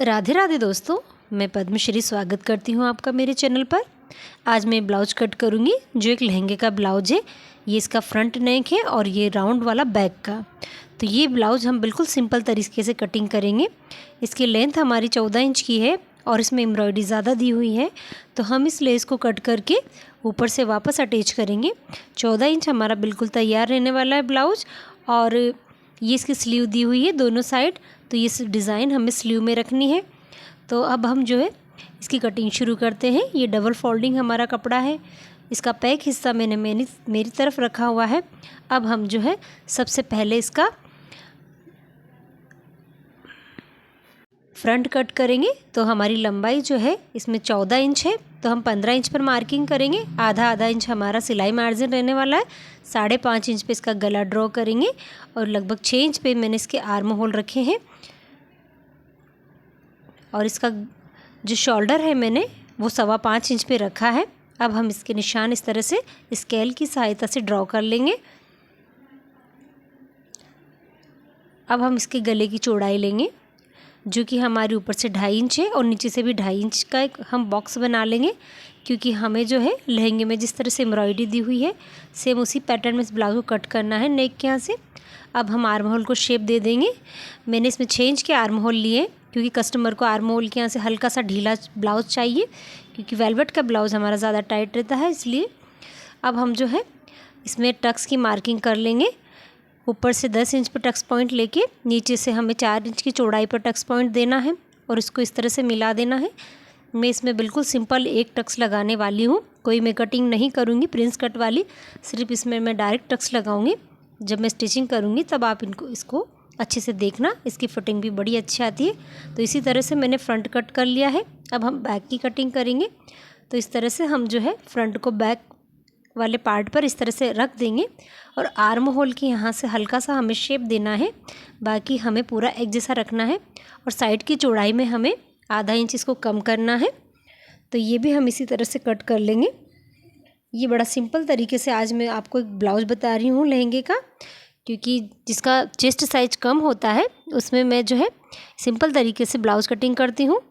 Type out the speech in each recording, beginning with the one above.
राधे राधे दोस्तों, मैं पद्मश्री स्वागत करती हूँ आपका मेरे चैनल पर। आज मैं ब्लाउज कट करूँगी जो एक लहंगे का ब्लाउज है। ये इसका फ्रंट नेक है और ये राउंड वाला बैक का। तो ये ब्लाउज हम बिल्कुल सिंपल तरीके से कटिंग करेंगे। इसकी लेंथ हमारी 14 इंच की है और इसमें एम्ब्रॉयडरी ज़्यादा दी हुई है, तो हम इस लेस को कट करके ऊपर से वापस अटैच करेंगे। 14 इंच हमारा बिल्कुल तैयार रहने वाला है ब्लाउज। और ये इसकी स्लीव दी हुई है दोनों साइड, तो ये डिज़ाइन हमें स्लीव में रखनी है। तो अब हम जो है इसकी कटिंग शुरू करते हैं। ये डबल फोल्डिंग हमारा कपड़ा है। इसका पैक हिस्सा मैंने मेरी तरफ रखा हुआ है। अब हम जो है सबसे पहले इसका फ्रंट कट करेंगे। तो हमारी लंबाई जो है इसमें 14 इंच है, तो हम 15 इंच पर मार्किंग करेंगे। आधा आधा इंच हमारा सिलाई मार्जिन रहने वाला है। 5.5 इंच पे इसका गला ड्रॉ करेंगे और लगभग 6 इंच पे मैंने इसके आर्म होल रखे हैं। और इसका जो शोल्डर है मैंने वो 5.25 इंच पे रखा है। अब हम इसके निशान इस तरह से स्केल की सहायता से ड्रॉ कर लेंगे। अब हम इसके गले की चौड़ाई लेंगे जो कि हमारे ऊपर से 2.5 इंच है और नीचे से भी 2.5 इंच का एक हम बॉक्स बना लेंगे, क्योंकि हमें जो है लहंगे में जिस तरह से एम्ब्रॉयडरी दी हुई है सेम उसी पैटर्न में इस ब्लाउज को कट करना है नेक के यहाँ से। अब हम आर्म होल को शेप दे देंगे। मैंने इसमें 6 इंच के आर्म होल लिए, क्योंकि कस्टमर को आर्म होल के यहाँ से हल्का सा ढीला ब्लाउज चाहिए, क्योंकि वेलवेट का ब्लाउज हमारा ज़्यादा टाइट रहता है इसलिए। अब हम जो है इसमें टक्स की मार्किंग कर लेंगे। ऊपर से 10 इंच पर टक्स पॉइंट लेके नीचे से हमें 4 इंच की चौड़ाई पर टक्स पॉइंट देना है और इसको इस तरह से मिला देना है। मैं इसमें बिल्कुल सिंपल एक टक्स लगाने वाली हूँ, कोई मैं कटिंग नहीं करूँगी प्रिंस कट वाली, सिर्फ इसमें मैं डायरेक्ट टक्स लगाऊंगी। जब मैं स्टिचिंग करूँगी तब आप इसको अच्छे से देखना, इसकी फिटिंग भी बड़ी अच्छी आती है। तो इसी तरह से मैंने फ्रंट कट कर लिया है। अब हम बैक की कटिंग करेंगे। तो इस तरह से हम जो है फ्रंट को बैक वाले पार्ट पर इस तरह से रख देंगे और आर्म होल की यहाँ से हल्का सा हमें शेप देना है, बाकी हमें पूरा एक जैसा रखना है। और साइड की चौड़ाई में हमें आधा इंच इसको कम करना है। तो ये भी हम इसी तरह से कट कर लेंगे। ये बड़ा सिंपल तरीके से आज मैं आपको एक ब्लाउज बता रही हूँ लहंगे का, क्योंकि जिसका चेस्ट साइज कम होता है उसमें मैं जो है सिंपल तरीके से ब्लाउज कटिंग करती हूँ।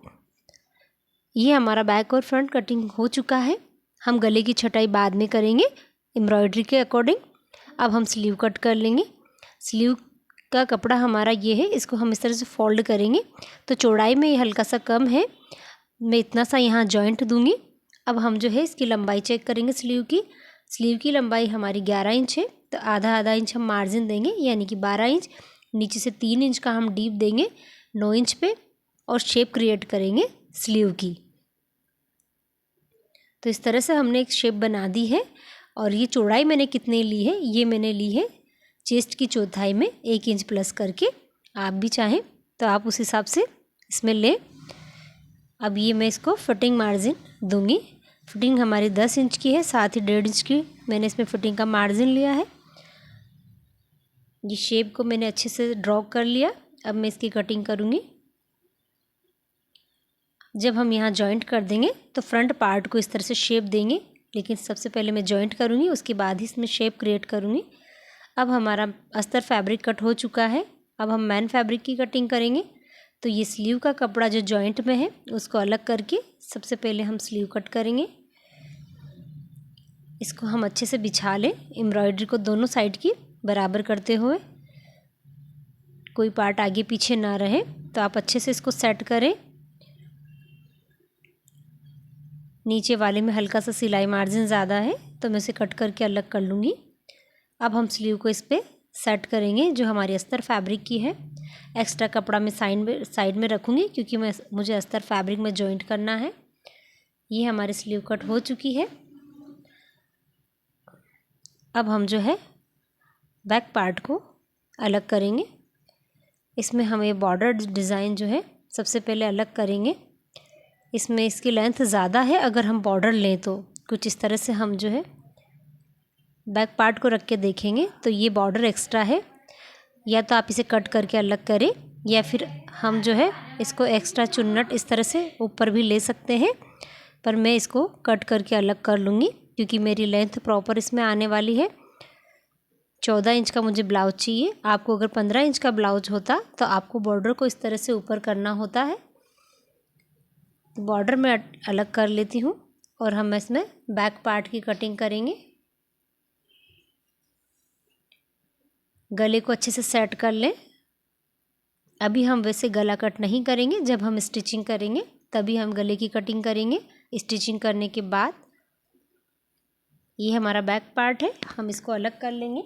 ये हमारा बैक और फ्रंट कटिंग हो चुका है। हम गले की छटाई बाद में करेंगे एम्ब्रॉयडरी के अकॉर्डिंग। अब हम स्लीव कट कर लेंगे। स्लीव का कपड़ा हमारा ये है, इसको हम इस तरह से फोल्ड करेंगे। तो चौड़ाई में ये हल्का सा कम है, मैं इतना सा यहाँ जॉइंट दूंगी। अब हम जो है इसकी लंबाई चेक करेंगे। स्लीव की लंबाई हमारी 11 इंच है, तो आधा आधा इंच हम मार्जिन देंगे यानी कि 12 इंच। नीचे से 3 इंच का हम डीप देंगे 9 इंच पे और शेप क्रिएट करेंगे स्लीव की। तो इस तरह से हमने एक शेप बना दी है। और ये चौड़ाई मैंने कितने ली है, ये मैंने ली है चेस्ट की चौथाई में 1 इंच प्लस करके। आप भी चाहें तो आप उस हिसाब से इसमें लें। अब ये मैं इसको फिटिंग मार्जिन दूंगी। फिटिंग हमारी 10 इंच की है, साथ ही 1.5 इंच की मैंने इसमें फिटिंग का मार्जिन लिया है। ये शेप को मैंने अच्छे से ड्रॉ कर लिया। अब मैं इसकी कटिंग करूँगी। जब हम यहाँ जॉइंट कर देंगे तो फ्रंट पार्ट को इस तरह से शेप देंगे, लेकिन सबसे पहले मैं जॉइंट करूँगी, उसके बाद ही इसमें शेप क्रिएट करूँगी। अब हमारा अस्तर फैब्रिक कट हो चुका है। अब हम मैन फैब्रिक की कटिंग करेंगे। तो ये स्लीव का कपड़ा जो जॉइंट में है उसको अलग करके सबसे पहले हम स्लीव कट करेंगे। इसको हम अच्छे से बिछा लें, एम्ब्रॉयडरी को दोनों साइड की बराबर करते हुए, कोई पार्ट आगे पीछे ना रहे। तो आप अच्छे से इसको सेट करें। नीचे वाले में हल्का सा सिलाई मार्जिन ज़्यादा है, तो मैं इसे कट करके अलग कर लूँगी। अब हम स्लीव को इस पर सेट करेंगे जो हमारी अस्तर फैब्रिक की है। एक्स्ट्रा कपड़ा मैं साइड में रखूँगी, क्योंकि मुझे अस्तर फैब्रिक में जॉइंट करना है। ये हमारी स्लीव कट हो चुकी है। अब हम जो है बैक पार्ट को अलग करेंगे। इसमें हमें बॉर्डर डिज़ाइन जो है सबसे पहले अलग करेंगे। इसमें इसकी लेंथ ज़्यादा है, अगर हम बॉर्डर लें तो कुछ इस तरह से हम जो है बैक पार्ट को रख के देखेंगे तो ये बॉर्डर एक्स्ट्रा है। या तो आप इसे कट करके अलग करें, या फिर हम जो है इसको एक्स्ट्रा चुन्नट इस तरह से ऊपर भी ले सकते हैं, पर मैं इसको कट करके अलग कर लूँगी क्योंकि मेरी लेंथ प्रॉपर इसमें आने वाली है। 14 इंच का मुझे ब्लाउज चाहिए। आपको अगर 15 इंच का ब्लाउज होता तो आपको बॉर्डर को इस तरह से ऊपर करना होता है। तो बॉर्डर में अलग कर लेती हूँ और हम इसमें बैक पार्ट की कटिंग करेंगे। गले को अच्छे से सेट कर लें। अभी हम वैसे गला कट नहीं करेंगे, जब हम स्टिचिंग करेंगे तभी हम गले की कटिंग करेंगे। स्टिचिंग करने के बाद ये हमारा बैक पार्ट है, हम इसको अलग कर लेंगे।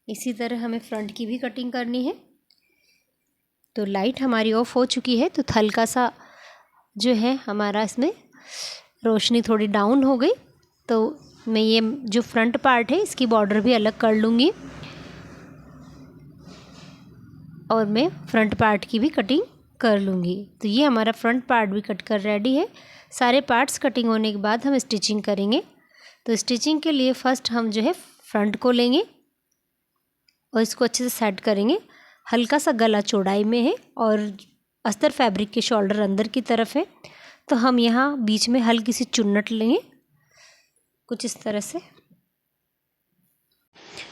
इसी तरह हमें फ्रंट की भी कटिंग करनी है। तो लाइट हमारी ऑफ हो चुकी है, तो हल्का सा जो है हमारा इसमें रोशनी थोड़ी डाउन हो गई। तो मैं ये जो फ्रंट पार्ट है इसकी बॉर्डर भी अलग कर लूँगी और मैं फ्रंट पार्ट की भी कटिंग कर लूँगी। तो ये हमारा फ्रंट पार्ट भी कट कर रेडी है। सारे पार्ट्स कटिंग होने के बाद हम स्टिचिंग करेंगे। तो स्टिचिंग के लिए फ़र्स्ट हम जो है फ्रंट को लेंगे और इसको अच्छे से सेट करेंगे। हल्का सा गला चौड़ाई में है और अस्तर फैब्रिक के शोल्डर अंदर की तरफ है, तो हम यहाँ बीच में हल्की सी चुन्नट लेंगे कुछ इस तरह से।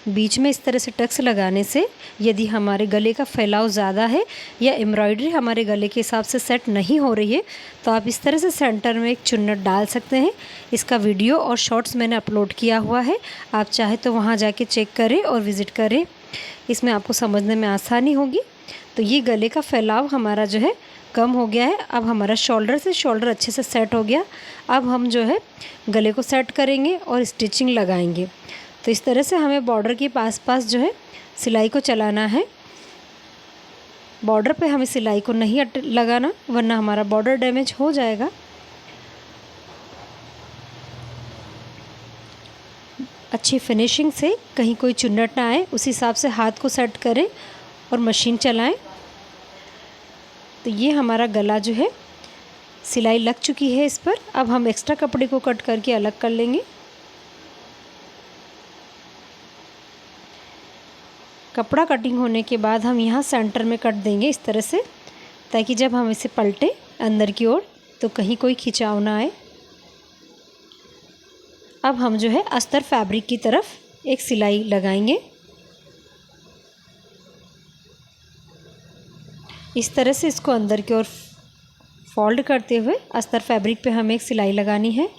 बीच में इस तरह से टक्स लगाने से यदि हमारे गले का फैलाव ज़्यादा है या एम्ब्रॉयडरी हमारे गले के हिसाब से सेट नहीं हो रही है, तो आप इस तरह से सेंटर में एक चुन्नट डाल सकते हैं। इसका वीडियो और शॉर्ट्स मैंने अपलोड किया हुआ है, आप चाहे तो वहाँ जाके चेक करें और विज़िट करें, इसमें आपको समझने में आसानी होगी। तो ये गले का फैलाव हमारा जो है कम हो गया है। अब हमारा शोल्डर से शोल्डर अच्छे से सेट हो गया। अब हम जो है गले को सेट करेंगे और स्टिचिंग लगाएंगे। तो इस तरह से हमें बॉर्डर के पास जो है सिलाई को चलाना है। बॉर्डर पे हमें सिलाई को नहीं लगाना, वरना हमारा बॉर्डर डैमेज हो जाएगा। अच्छी फिनिशिंग से, कहीं कोई चुन्नट ना आए, उस हिसाब से हाथ को सेट करें और मशीन चलाएं। तो ये हमारा गला जो है सिलाई लग चुकी है इस पर। अब हम एक्स्ट्रा कपड़े को कट करके अलग कर लेंगे। कपड़ा कटिंग होने के बाद हम यहाँ सेंटर में कट देंगे इस तरह से, ताकि जब हम इसे पलटें अंदर की ओर तो कहीं कोई खिंचाव ना आए। अब हम जो है अस्तर फैब्रिक की तरफ एक सिलाई लगाएंगे। इस तरह से इसको अंदर की ओर फोल्ड करते हुए अस्तर फैब्रिक पे हमें एक सिलाई लगानी है।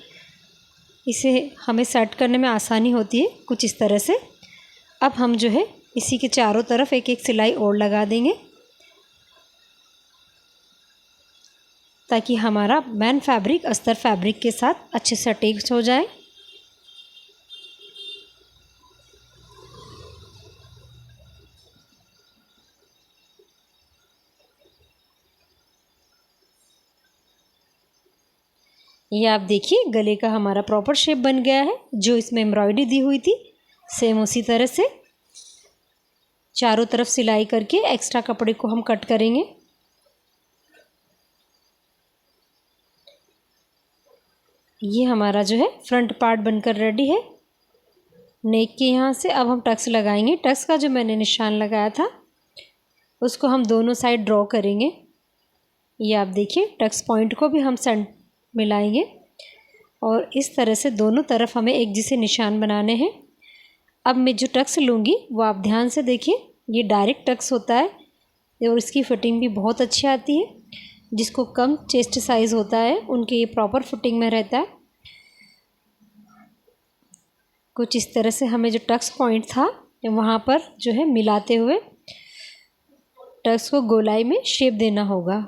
इसे हमें सेट करने में आसानी होती है कुछ इस तरह से। अब हम जो है इसी के चारों तरफ एक एक सिलाई और लगा देंगे, ताकि हमारा मेन फैब्रिक अस्तर फैब्रिक के साथ अच्छे से अटैच हो जाए। ये आप देखिए गले का हमारा प्रॉपर शेप बन गया है। जो इसमें एम्ब्रॉयडरी दी हुई थी सेम उसी तरह से चारों तरफ सिलाई करके एक्स्ट्रा कपड़े को हम कट करेंगे। ये हमारा जो है फ्रंट पार्ट बनकर रेडी है। नेक के यहाँ से अब हम टक्स लगाएंगे। टक्स का जो मैंने निशान लगाया था उसको हम दोनों साइड ड्रॉ करेंगे। ये आप देखिए टक्स पॉइंट को भी हम सेंट मिलाएंगे और इस तरह से दोनों तरफ हमें एक जैसे निशान बनाने हैं। अब मैं जो टक्स लूँगी वो आप ध्यान से देखिए, ये डायरेक्ट टक्स होता है और इसकी फिटिंग भी बहुत अच्छी आती है। जिसको कम चेस्ट साइज़ होता है उनके ये प्रॉपर फिटिंग में रहता है। कुछ इस तरह से हमें जो टक्स पॉइंट था वहाँ पर जो है मिलाते हुए टक्स को गोलाई में शेप देना होगा।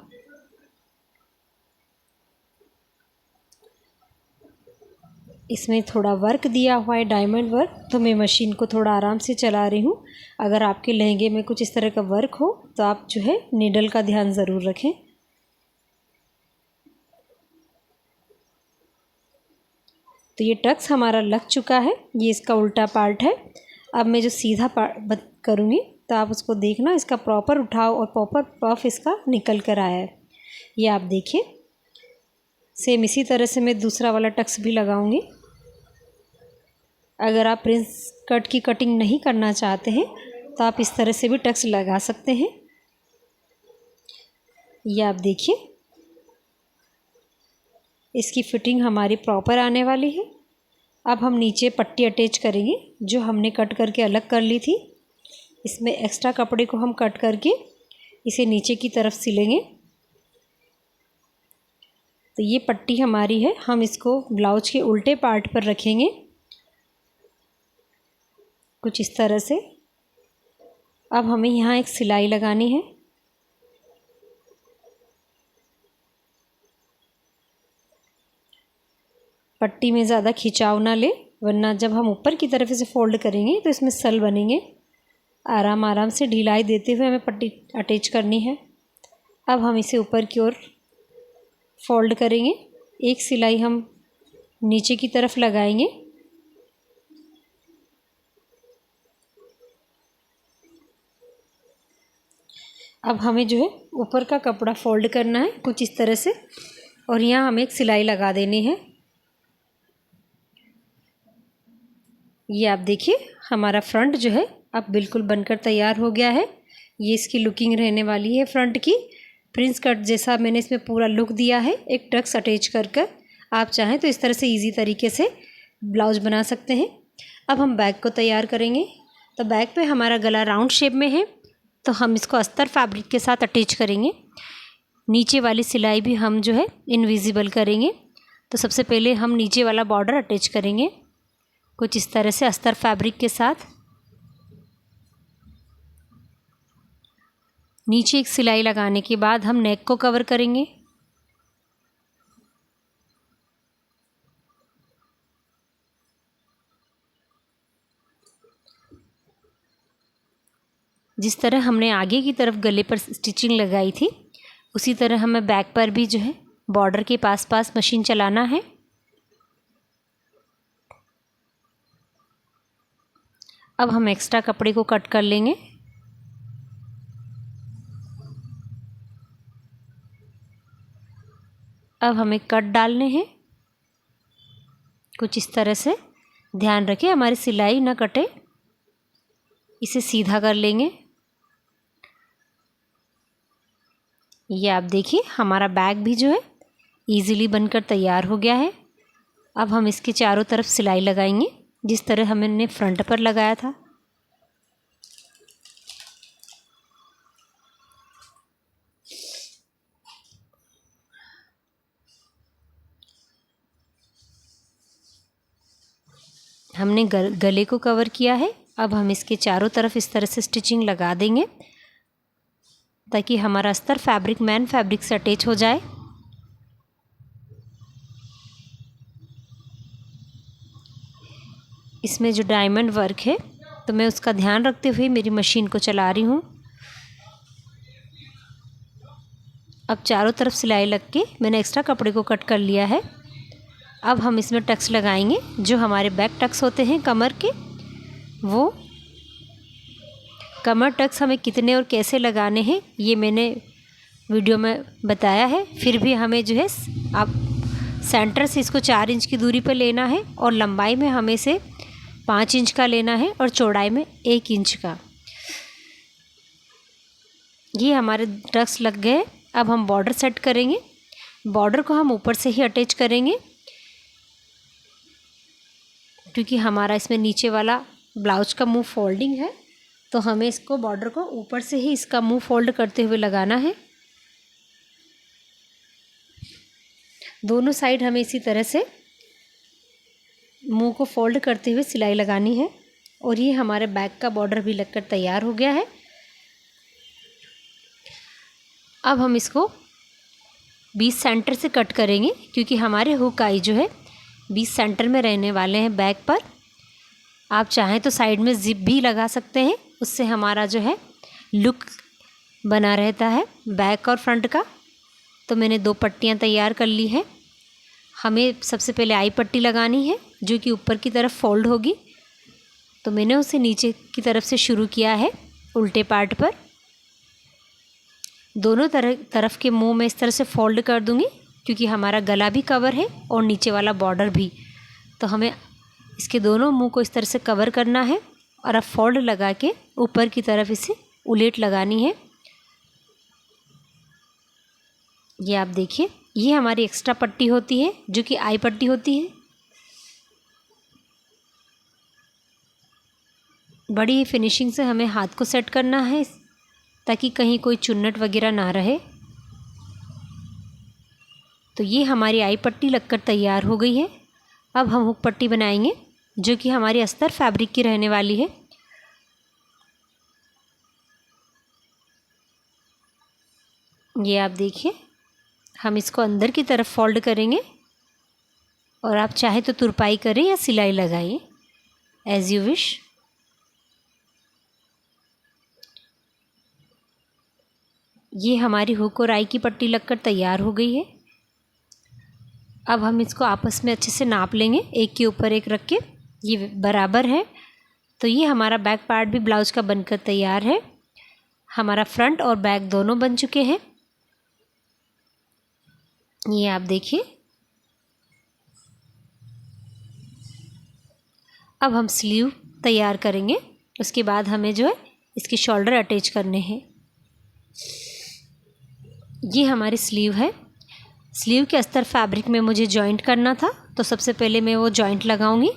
इसमें थोड़ा वर्क दिया हुआ है, डायमंड वर्क, तो मैं मशीन को थोड़ा आराम से चला रही हूँ। अगर आपके लहंगे में कुछ इस तरह का वर्क हो तो आप जो है नीडल का ध्यान ज़रूर रखें। तो ये टक्स हमारा लग चुका है, ये इसका उल्टा पार्ट है। अब मैं जो सीधा पार्ट करूँगी तो आप उसको देखना, इसका प्रॉपर उठाव और प्रॉपर पफ इसका निकल कर आया है। ये आप देखिए, सेम इसी तरह से मैं दूसरा वाला टक्स भी लगाऊंगी। अगर आप प्रिंस कट की कटिंग नहीं करना चाहते हैं तो आप इस तरह से भी टक्स लगा सकते हैं। ये आप देखिए, इसकी फिटिंग हमारी प्रॉपर आने वाली है। अब हम नीचे पट्टी अटैच करेंगे जो हमने कट करके अलग कर ली थी। इसमें एक्स्ट्रा कपड़े को हम कट करके इसे नीचे की तरफ सिलेंगे। तो ये पट्टी हमारी है, हम इसको ब्लाउज के उल्टे पार्ट पर रखेंगे कुछ इस तरह से। अब हमें यहाँ एक सिलाई लगानी है। पट्टी में ज़्यादा खिंचाव ना ले, वरना जब हम ऊपर की तरफ इसे फोल्ड करेंगे तो इसमें सल बनेंगे। आराम आराम से ढिलाई देते हुए हमें पट्टी अटैच करनी है। अब हम इसे ऊपर की ओर फोल्ड करेंगे। एक सिलाई हम नीचे की तरफ लगाएंगे। अब हमें जो है ऊपर का कपड़ा फोल्ड करना है कुछ इस तरह से, और यहाँ हमें एक सिलाई लगा देनी है। ये आप देखिए हमारा फ्रंट जो है अब बिल्कुल बनकर तैयार हो गया है। ये इसकी लुकिंग रहने वाली है फ्रंट की। प्रिंस कट जैसा मैंने इसमें पूरा लुक दिया है, एक टक्स अटैच कर कर। आप चाहें तो इस तरह से इजी तरीके से ब्लाउज बना सकते हैं। अब हम बैक को तैयार करेंगे। तो बैक पे हमारा गला राउंड शेप में है, तो हम इसको अस्तर फैब्रिक के साथ अटैच करेंगे। नीचे वाली सिलाई भी हम जो है इनविजिबल करेंगे। तो सबसे पहले हम नीचे वाला बॉर्डर अटैच करेंगे कुछ इस तरह से अस्तर फैब्रिक के साथ। नीचे एक सिलाई लगाने के बाद हम नेक को कवर करेंगे। जिस तरह हमने आगे की तरफ गले पर स्टिचिंग लगाई थी, उसी तरह हमें बैक पर भी जो है बॉर्डर के पास पास मशीन चलाना है। अब हम एक्स्ट्रा कपड़े को कट कर लेंगे। अब हमें कट डालने हैं कुछ इस तरह से। ध्यान रखें हमारी सिलाई ना कटे, इसे सीधा कर लेंगे। ये आप देखिए हमारा बैग भी जो है इजीली बनकर तैयार हो गया है। अब हम इसके चारों तरफ सिलाई लगाएंगे जिस तरह हमने फ्रंट पर लगाया था। हमने गले को कवर किया है। अब हम इसके चारों तरफ इस तरह से स्टिचिंग लगा देंगे ताकि हमारा अस्तर फैब्रिक मैन फैब्रिक से अटैच हो जाए। इसमें जो डायमंड वर्क है तो मैं उसका ध्यान रखते हुए मेरी मशीन को चला रही हूँ। अब चारों तरफ सिलाई लग के मैंने एक्स्ट्रा कपड़े को कट कर लिया है। अब हम इसमें टक्स लगाएंगे। जो हमारे बैक टक्स होते हैं कमर के, वो कमर टक्स हमें कितने और कैसे लगाने हैं ये मैंने वीडियो में बताया है। फिर भी हमें जो है आप सेंटर से इसको 4 इंच की दूरी पर लेना है, और लंबाई में हमें से 5 इंच का लेना है, और चौड़ाई में 1 इंच का। ये हमारे टक्स लग गए। अब हम बॉर्डर सेट करेंगे। बॉर्डर को हम ऊपर से ही अटैच करेंगे क्योंकि हमारा इसमें नीचे वाला ब्लाउज का मुंह फोल्डिंग है, तो हमें इसको बॉर्डर को ऊपर से ही इसका मुंह फोल्ड करते हुए लगाना है। दोनों साइड हमें इसी तरह से मुंह को फोल्ड करते हुए सिलाई लगानी है। और ये हमारे बैक का बॉर्डर भी लगकर तैयार हो गया है। अब हम इसको 20 सेंटर से कट करेंगे क्योंकि हमारे हुक आई जो है 20 सेंटर में रहने वाले हैं बैक पर। आप चाहें तो साइड में जिप भी लगा सकते हैं, उससे हमारा जो है लुक बना रहता है बैक और फ्रंट का। तो मैंने 2 पट्टियाँ तैयार कर ली हैं। हमें सबसे पहले आई पट्टी लगानी है जो कि ऊपर की तरफ फोल्ड होगी। तो मैंने उसे नीचे की तरफ से शुरू किया है उल्टे पार्ट पर। दोनों तरफ के मुंह में इस तरह से फोल्ड कर दूंगी क्योंकि हमारा गला भी कवर है और नीचे वाला बॉर्डर भी। तो हमें इसके दोनों मुंह को इस तरह से कवर करना है और अब फोल्ड लगा के ऊपर की तरफ इसे उलेट लगानी है। ये आप देखिए, ये हमारी एक्स्ट्रा पट्टी होती है जो कि आई पट्टी होती है। बड़ी फिनिशिंग से हमें हाथ को सेट करना है ताकि कहीं कोई चुन्नट वगैरह ना रहे। तो ये हमारी आई पट्टी लगकर तैयार हो गई है। अब हम हुक पट्टी बनाएंगे जो कि हमारी अस्तर फैब्रिक की रहने वाली है। ये आप देखिए, हम इसको अंदर की तरफ फोल्ड करेंगे और आप चाहे तो तुरपाई करें या सिलाई लगाइए, एज़ यू विश। ये हमारी हुक और आई की पट्टी लगकर तैयार हो गई है। अब हम इसको आपस में अच्छे से नाप लेंगे, एक के ऊपर एक रख के, ये बराबर है। तो ये हमारा बैक पार्ट भी ब्लाउज का बनकर तैयार है। हमारा फ्रंट और बैक दोनों बन चुके हैं। ये आप देखिए। अब हम स्लीव तैयार करेंगे, उसके बाद हमें जो है इसके शोल्डर अटैच करने हैं। ये हमारी स्लीव है। स्लीव के अस्तर फैब्रिक में मुझे जॉइंट करना था, तो सबसे पहले मैं वो जॉइंट लगाऊंगी।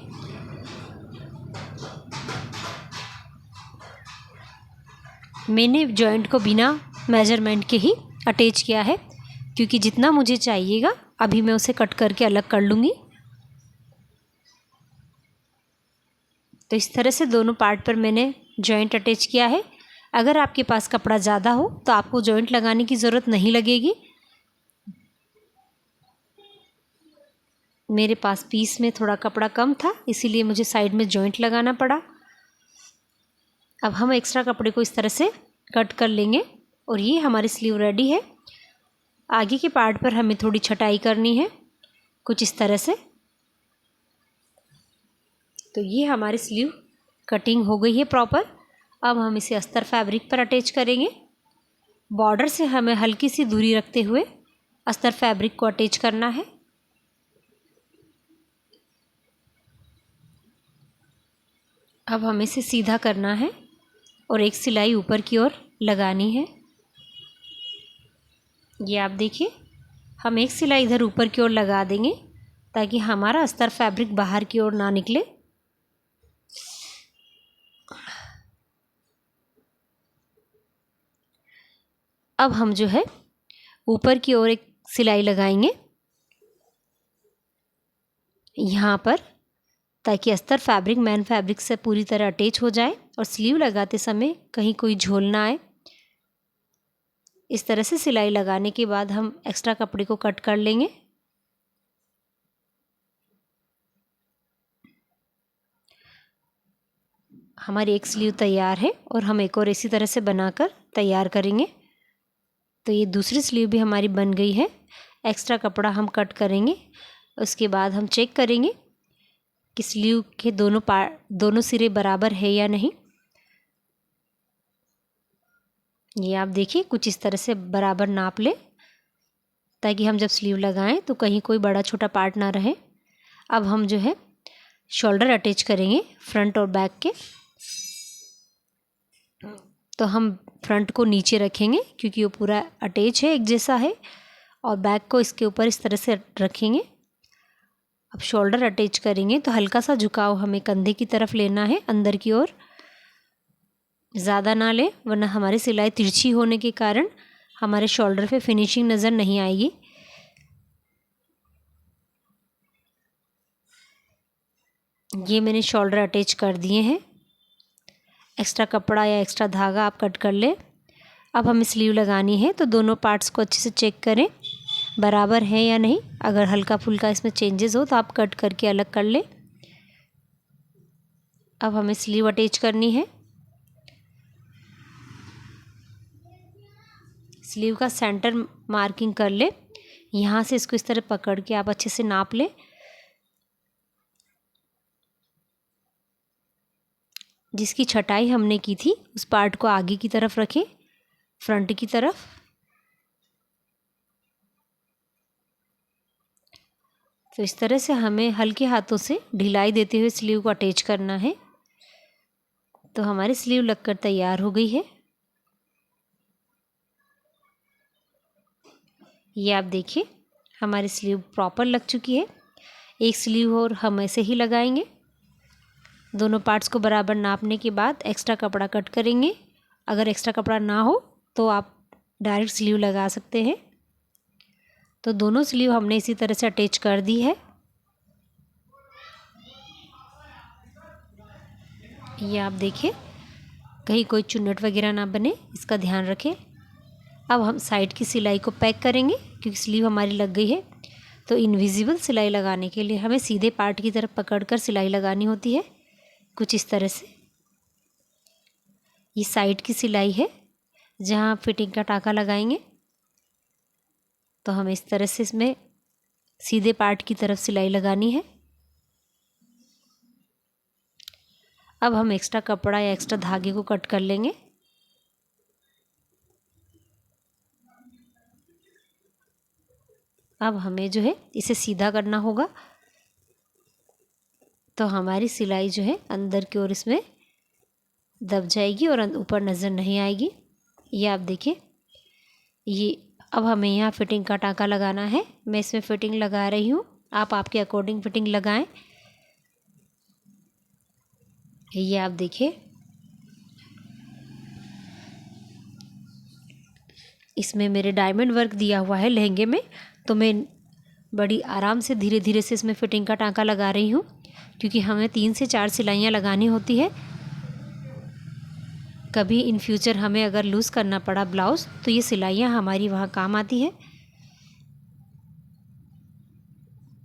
मैंने जॉइंट को बिना मेजरमेंट के ही अटैच किया है, क्योंकि जितना मुझे चाहिएगा अभी मैं उसे कट करके अलग कर लूँगी। तो इस तरह से दोनों पार्ट पर मैंने जॉइंट अटैच किया है। अगर आपके पास कपड़ा ज़्यादा हो तो आपको जॉइंट लगाने की ज़रूरत नहीं लगेगी। मेरे पास पीस में थोड़ा कपड़ा कम था, इसीलिए मुझे साइड में जॉइंट लगाना पड़ा। अब हम एक्स्ट्रा कपड़े को इस तरह से कट कर लेंगे और ये हमारी स्लीव रेडी है। आगे के पार्ट पर हमें थोड़ी छटाई करनी है, कुछ इस तरह से। तो ये हमारी स्लीव कटिंग हो गई है प्रॉपर। अब हम इसे अस्तर फैब्रिक पर अटैच करेंगे। बॉर्डर से हमें हल्की सी दूरी रखते हुए अस्तर फैब्रिक को अटैच करना है। अब हमें इसे सीधा करना है और एक सिलाई ऊपर की ओर लगानी है। ये आप देखिए, हम एक सिलाई इधर ऊपर की ओर लगा देंगे ताकि हमारा अस्तर फैब्रिक बाहर की ओर ना निकले। अब हम जो है ऊपर की ओर एक सिलाई लगाएंगे यहाँ पर, ताकि अस्तर फैब्रिक मैन फैब्रिक से पूरी तरह अटैच हो जाए और स्लीव लगाते समय कहीं कोई झोल ना आए। इस तरह से सिलाई लगाने के बाद हम एक्स्ट्रा कपड़े को कट कर लेंगे। हमारी एक स्लीव तैयार है और हम एक और इसी तरह से बनाकर तैयार करेंगे। तो ये दूसरी स्लीव भी हमारी बन गई है। एक्स्ट्रा कपड़ा हम कट करेंगे, उसके बाद हम चेक करेंगे कि स्लीव के दोनों सिरे बराबर है या नहीं। ये आप देखिए, कुछ इस तरह से बराबर नाप ले ताकि हम जब स्लीव लगाएं तो कहीं कोई बड़ा छोटा पार्ट ना रहे। अब हम जो है शोल्डर अटैच करेंगे फ्रंट और बैक के। तो हम फ्रंट को नीचे रखेंगे क्योंकि वो पूरा अटैच है, एक जैसा है, और बैक को इसके ऊपर इस तरह से रखेंगे। अब शोल्डर अटैच करेंगे तो हल्का सा झुकाव हमें कंधे की तरफ लेना है, अंदर की ओर, ज़्यादा ना ले, वरना हमारी सिलाई तिरछी होने के कारण हमारे शोल्डर पे फिनिशिंग नज़र नहीं आएगी। ये मैंने शोल्डर अटैच कर दिए हैं। एक्स्ट्रा कपड़ा या एक्स्ट्रा धागा आप कट कर ले। अब हमें स्लीव लगानी है तो दोनों पार्ट्स को अच्छे से चेक करें बराबर है या नहीं। अगर हल्का फुल्का इसमें चेंजेस हो तो आप कट करके अलग कर ले। अब हमें स्लीव अटैच करनी है। स्लीव का सेंटर मार्किंग कर ले, यहाँ से इसको इस तरह पकड़ के आप अच्छे से नाप ले। जिसकी छटाई हमने की थी उस पार्ट को आगे की तरफ रखें, फ्रंट की तरफ। तो इस तरह से हमें हल्के हाथों से ढिलाई देते हुए स्लीव को अटैच करना है। तो हमारी स्लीव लगकर तैयार हो गई है। ये आप देखिए, हमारी स्लीव प्रॉपर लग चुकी है। एक स्लीव और हम ऐसे ही लगाएंगे। दोनों पार्ट्स को बराबर नापने के बाद एक्स्ट्रा कपड़ा कट करेंगे। अगर एक्स्ट्रा कपड़ा ना हो तो आप डायरेक्ट स्लीव लगा सकते हैं। तो दोनों स्लीव हमने इसी तरह से अटैच कर दी है। ये आप देखिए कहीं कोई चुन्नट वगैरह ना बने, इसका ध्यान रखें। अब हम साइड की सिलाई को पैक करेंगे क्योंकि स्लीव हमारी लग गई है। तो इनविजिबल सिलाई लगाने के लिए हमें सीधे पार्ट की तरफ पकड़कर सिलाई लगानी होती है, कुछ इस तरह से। ये साइड की सिलाई है जहाँ फिटिंग का टाँका लगाएंगे। तो हमें इस तरह से इसमें सीधे पार्ट की तरफ सिलाई लगानी है। अब हम एक्स्ट्रा कपड़ा या एक्स्ट्रा धागे को कट कर लेंगे। अब हमें जो है इसे सीधा करना होगा, तो हमारी सिलाई जो है अंदर की ओर इसमें दब जाएगी और ऊपर नज़र नहीं आएगी। ये आप देखिए, ये अब हमें यहाँ फिटिंग का टाँका लगाना है। मैं इसमें फिटिंग लगा रही हूँ, आप आपके अकॉर्डिंग फिटिंग लगाएं। ये आप देखिए, इसमें मेरे डायमंड वर्क दिया हुआ है लहंगे में, तो मैं बड़ी आराम से धीरे धीरे से इसमें फिटिंग का टाँका लगा रही हूँ क्योंकि हमें 3 से 4 सिलाइयाँ लगानी होती है। कभी इन फ्यूचर हमें अगर लूज़ करना पड़ा ब्लाउज़ तो ये सिलाइयाँ हमारी वहाँ काम आती है।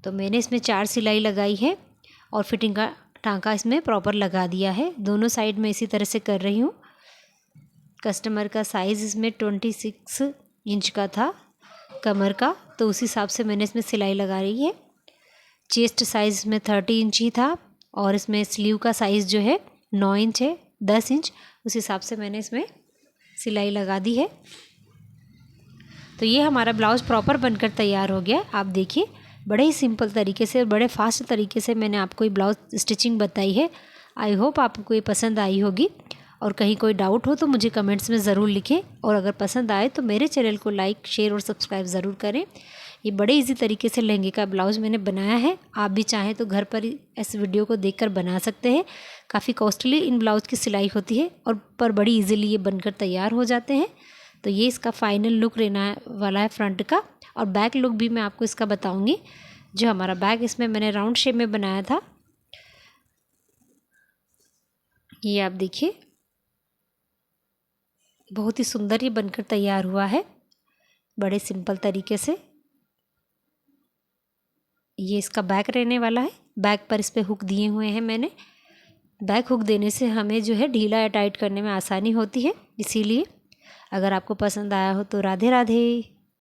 तो मैंने इसमें 4 सिलाई लगाई है और फिटिंग का टाँका इसमें प्रॉपर लगा दिया है। दोनों साइड में इसी तरह से कर रही हूँ। कस्टमर का साइज़ इसमें 26 इंच का था कमर का, तो उस हिसाब से मैंने इसमें सिलाई लगा रही है। चेस्ट साइज़ में 30 इंच ही था और इसमें स्लीव का साइज़ जो है 9 इंच है, 10 इंच, उस हिसाब से मैंने इसमें सिलाई लगा दी है। तो ये हमारा ब्लाउज़ प्रॉपर बनकर तैयार हो गया। आप देखिए बड़े ही सिंपल तरीके से, बड़े फास्ट तरीके से मैंने आपको ये ब्लाउज़ स्टिचिंग बताई है। आई होप आपको ये पसंद आई होगी, और कहीं कोई डाउट हो तो मुझे कमेंट्स में ज़रूर लिखें, और अगर पसंद आए तो मेरे चैनल को लाइक, शेयर और सब्सक्राइब ज़रूर करें। ये बड़े इजी तरीके से लहंगे का ब्लाउज़ मैंने बनाया है। आप भी चाहें तो घर पर इस वीडियो को देखकर बना सकते हैं। काफ़ी कॉस्टली इन ब्लाउज़ की सिलाई होती है और पर बड़ी इजीली ये बनकर तैयार हो जाते हैं। तो ये इसका फाइनल लुक रहने वाला है फ्रंट का, और बैक लुक भी मैं आपको इसका बताऊँगी। जो हमारा बैक इसमें मैंने राउंड शेप में बनाया था, ये आप देखिए बहुत ही सुंदर ये बनकर तैयार हुआ है, बड़े सिंपल तरीके से। ये इसका बैक रहने वाला है। बैक पर इस पर हुक दिए हुए हैं मैंने। बैक हुक देने से हमें जो है ढीला या टाइट करने में आसानी होती है, इसीलिए। अगर आपको पसंद आया हो तो राधे राधे।